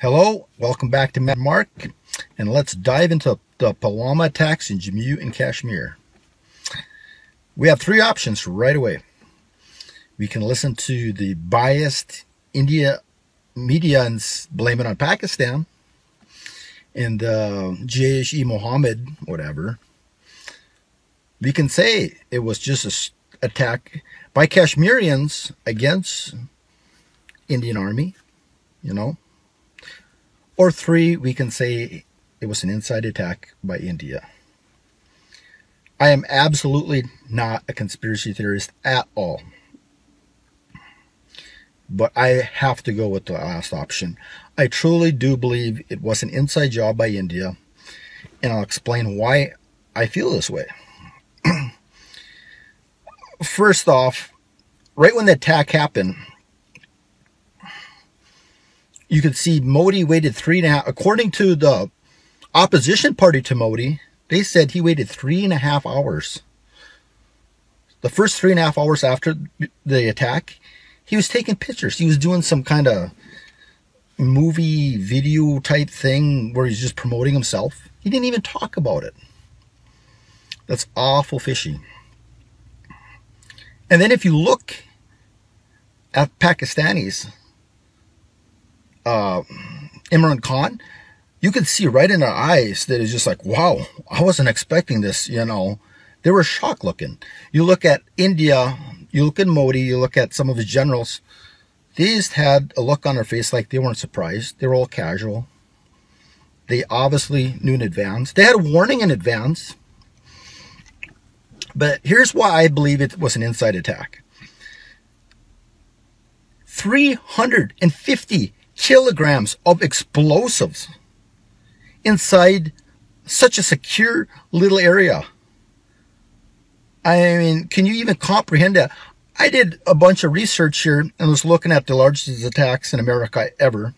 Hello, welcome back to Mark, and let's dive into the Pulwama attacks in Jammu and Kashmir. We have three options right away. We can listen to the biased India media and blame it on Pakistan, and Jaish-e Mohammed, whatever. We can say it was just an attack by Kashmirians against Indian army, you know. Or three, we can say it was an inside attack by India. I am absolutely not a conspiracy theorist at all. But I have to go with the last option. I truly do believe it was an inside job by India, and I'll explain why I feel this way. First off, right when the attack happened, you could see Modi waited 3.5, according to the opposition party to Modi, they said he waited 3.5 hours. The first 3.5 hours after the attack, he was taking pictures. He was doing some kind of movie video type thing where he's just promoting himself. He didn't even talk about it. That's awful fishy. And then if you look at Pakistanis, Imran Khan, you could see right in their eyes that it's just like, wow, I wasn't expecting this, you know. They were shocked looking. You look at India, you look at Modi, you look at some of his generals, they just had a look on their face like they weren't surprised. They were all casual. They obviously knew in advance. They had a warning in advance. But here's why I believe it was an inside attack. 350 kilograms of explosives inside such a secure little area. I mean, can you even comprehend that? I did a bunch of research here and was looking at the largest attacks in America ever.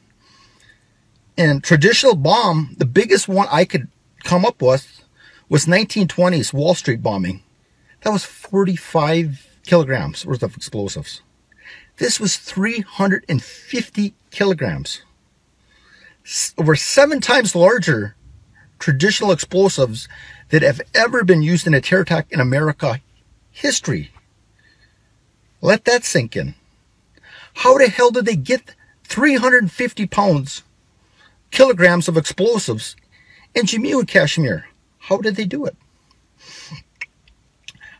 And traditional bomb, the biggest one I could come up with was 1920s Wall Street bombing. That was 45 kilograms worth of explosives. This was 350 kilograms. Over 7 times larger traditional explosives that have ever been used in a terror attack in America history. Let that sink in. How the hell did they get 350 kilograms of explosives in Jammu and Kashmir? How did they do it?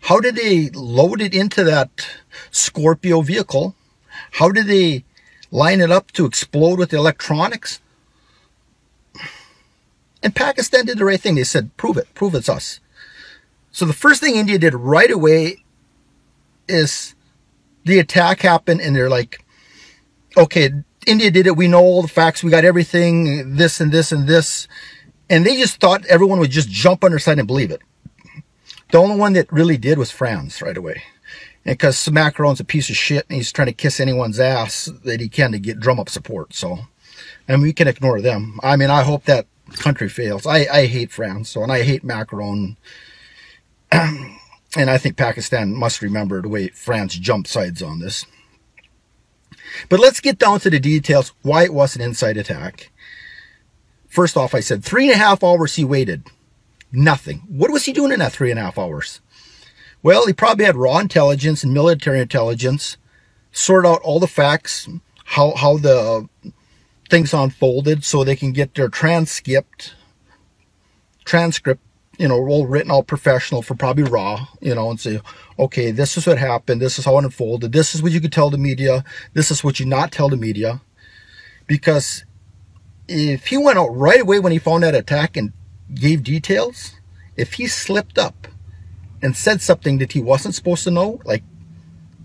How did they load it into that Scorpio vehicle? How did they line it up to explode with the electronics? And Pakistan did the right thing. They said, prove it. Prove it's us. So the first thing India did right away is the attack happened and they're like, okay, India did it. We know all the facts. We got everything, this and this and this. And they just thought everyone would just jump on their side and believe it. The only one that really did was France right away. And because Macron's a piece of shit and he's trying to kiss anyone's ass that he can to get drum up support. So, and we can ignore them. I mean, I hope that country fails. I hate France, so, and I hate Macron. And I think Pakistan must remember the way France jumped sides on this. But let's get down to the details, why it was an inside attack. First off, I said 3.5 hours he waited. Nothing. What was he doing in that 3.5 hours? Well, he probably had raw intelligence and military intelligence, sort out all the facts, how the things unfolded so they can get their transcript, you know, all written, all professional for probably raw, you know, and say, okay, this is what happened. This is how it unfolded. This is what you could tell the media. This is what you not tell the media. Because if he went out right away when he found that attack and gave details, if he slipped up and said something that he wasn't supposed to know, like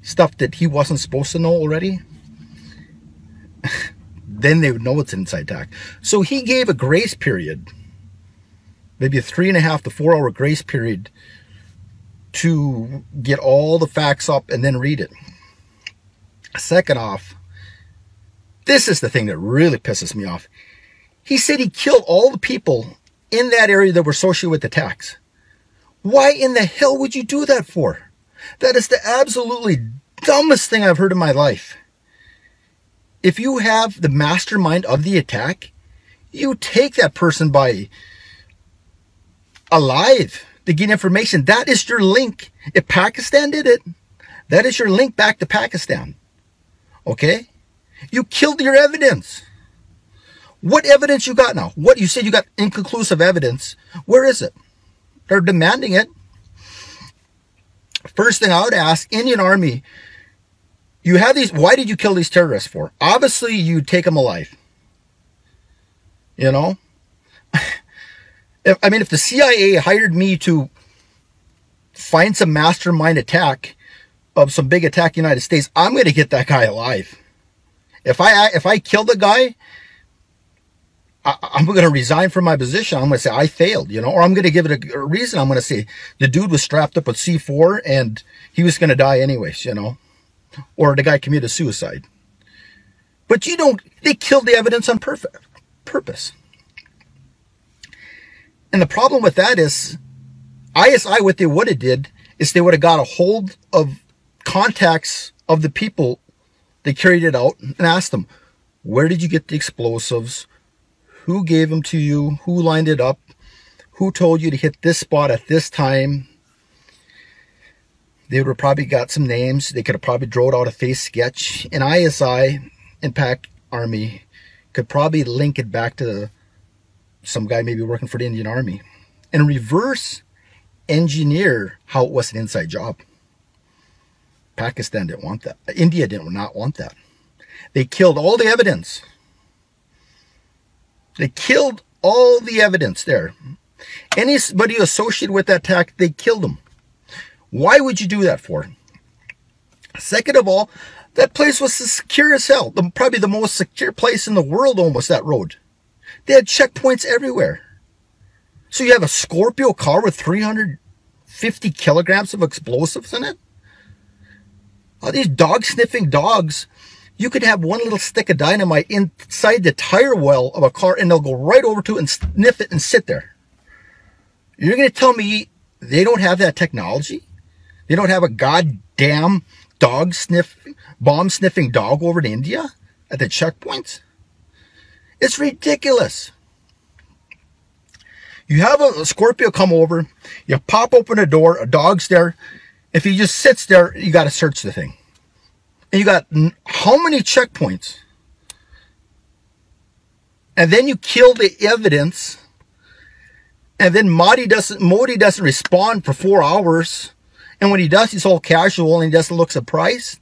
stuff that he wasn't supposed to know already, then they would know it's an inside attack. So he gave a grace period, maybe a 3.5 to 4 hour grace period to get all the facts up and then read it. Second off, this is the thing that really pisses me off. He said he killed all the people in that area that were associated with attacks. Why in the hell would you do that for? That is the absolutely dumbest thing I've heard in my life. if you have the mastermind of the attack, you take that person by alive to get information. That is your link. If Pakistan did it, that is your link back to Pakistan. Okay? You killed your evidence. What evidence you got now? What you said you got inconclusive evidence. Where is it? They're demanding it. First thing I would ask, Indian Army, you have these, why did you kill these terrorists for? Obviously, you take them alive. You know? If the CIA hired me to find some mastermind attack of some big attack in the United States, I'm going to get that guy alive. If I kill the guy, I'm going to resign from my position. I'm going to say I failed, you know, or I'm going to give it a reason. I'm going to say the dude was strapped up with C4 and he was going to die anyways, you know, or the guy committed suicide. But they killed the evidence on purpose. And the problem with that is ISI, what they would have did is they would have got a hold of contacts of the people that carried it out and asked them, where did you get the explosives? Who gave them to you? Who lined it up? Who told you to hit this spot at this time? They would have probably got some names. They could have probably drawn out a face sketch. And ISI and Pac Army could probably link it back to some guy maybe working for the Indian Army and reverse engineer how it was an inside job. Pakistan didn't want that. India did not want that. They killed all the evidence. They killed all the evidence there. Anybody associated with that attack, they killed them. Why would you do that for? Second of all, that place was secure as hell. Probably the most secure place in the world, almost, that road. They had checkpoints everywhere. So you have a Scorpio car with 350 kilograms of explosives in it? All these dog-sniffing dogs, you could have one little stick of dynamite inside the tire well of a car and they'll go right over to it and sniff it and sit there. You're going to tell me they don't have that technology? They don't have a goddamn bomb-sniffing dog over in India at the checkpoints? It's ridiculous. You have a Scorpio come over, you pop open a door, a dog's there. If he just sits there, you got to search the thing. And you got how many checkpoints? And then you kill the evidence. And then Modi doesn't respond for 4 hours. And when he does, he's all casual and he doesn't look surprised.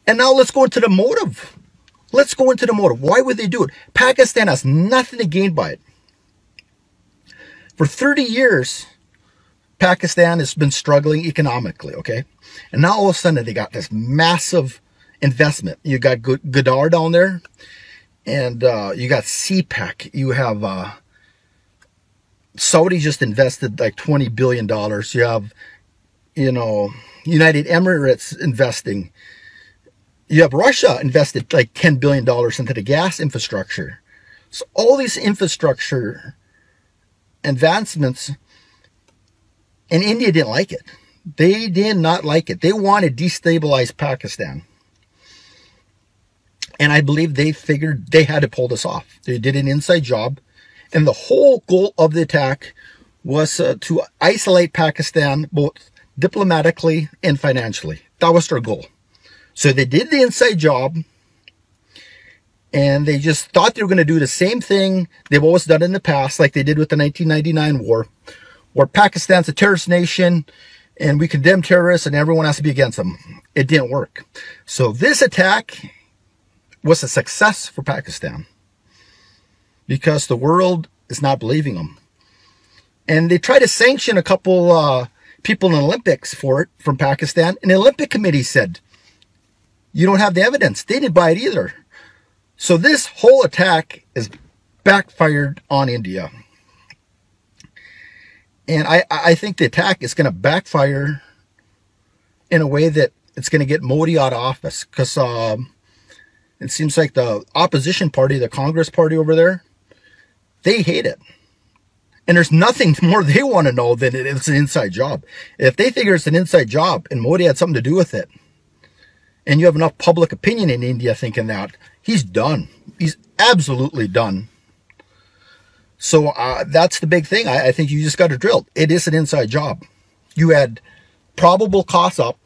And now let's go into the motive. Let's go into the motive. Why would they do it? Pakistan has nothing to gain by it. For 30 years, Pakistan has been struggling economically, okay? And now all of a sudden they got this massive investment. You got Gadar down there, and you got CPEC. You have Saudi just invested like $20 billion. You have, you know, United Emirates investing. You have Russia invested like $10 billion into the gas infrastructure. So all these infrastructure advancements, and India didn't like it. They did not like it. They wanted to destabilize Pakistan. And I believe they figured they had to pull this off. They did an inside job. And the whole goal of the attack was to isolate Pakistan, both diplomatically and financially. That was their goal. So they did the inside job. And they just thought they were going to do the same thing they've always done in the past, like they did with the 1999 war, where Pakistan's a terrorist nation, and we condemn terrorists, and everyone has to be against them. It didn't work. So this attack was a success for Pakistan, because the world is not believing them. And they tried to sanction a couple people in the Olympics for it from Pakistan, and the Olympic Committee said, you don't have the evidence. They didn't buy it either. So this whole attack is backfired on India. And I think the attack is going to backfire in a way that it's going to get Modi out of office. Because it seems like the opposition party, the Congress party over there, they hate it. And there's nothing more they want to know than it's an inside job. If they figure it's an inside job and Modi had something to do with it, and you have enough public opinion in India thinking that, he's done. He's absolutely done. So that's the big thing. I think you just got to drill. It is an inside job. You had probable costs up.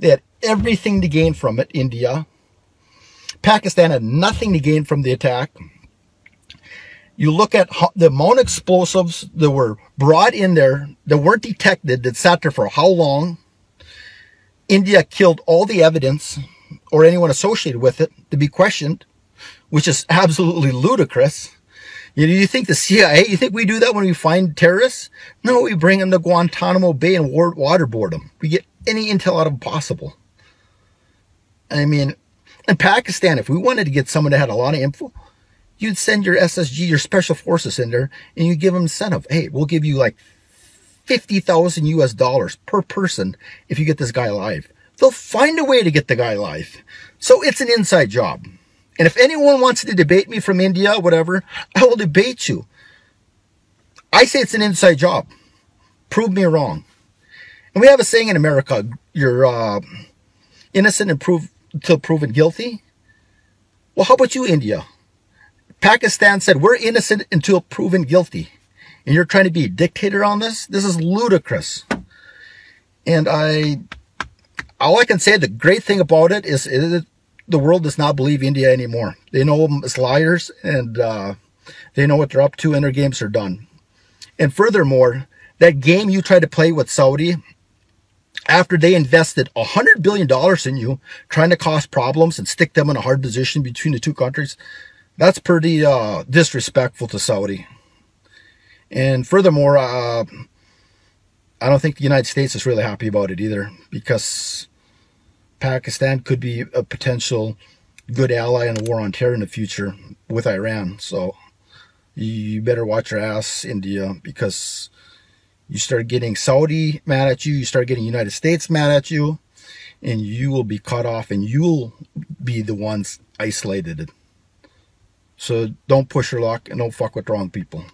They had everything to gain from it, India. Pakistan had nothing to gain from the attack. You look at the amount of explosives that were brought in there that weren't detected, that sat there for how long. India killed all the evidence or anyone associated with it to be questioned, which is absolutely ludicrous. You think the CIA, you think we do that when we find terrorists? No, we bring them to Guantanamo Bay and waterboard them. We get any intel out of them possible. I mean, in Pakistan, if we wanted to get someone that had a lot of info, you'd send your SSG, your special forces in there, and you give them incentive. Hey, we'll give you like $50,000 US per person if you get this guy alive. They'll find a way to get the guy alive. So it's an inside job. And if anyone wants to debate me from India, whatever, I will debate you. I say it's an inside job. Prove me wrong. And we have a saying in America, you're innocent until proven guilty. Well, how about you, India? Pakistan said, we're innocent until proven guilty. And you're trying to be a dictator on this? This is ludicrous. And all I can say, the great thing about it is the world does not believe India anymore. They know them as liars, and they know what they're up to, and their games are done. And furthermore, that game you tried to play with Saudi, after they invested $100 billion in you, trying to cause problems and stick them in a hard position between the two countries, that's pretty disrespectful to Saudi. And furthermore, I don't think the United States is really happy about it either, because Pakistan could be a potential good ally in a war on terror in the future with Iran. So you better watch your ass, India, because you start getting Saudi mad at you, you start getting United States mad at you, and you will be cut off, and you'll be the ones isolated. So don't push your luck and don't fuck with the wrong people.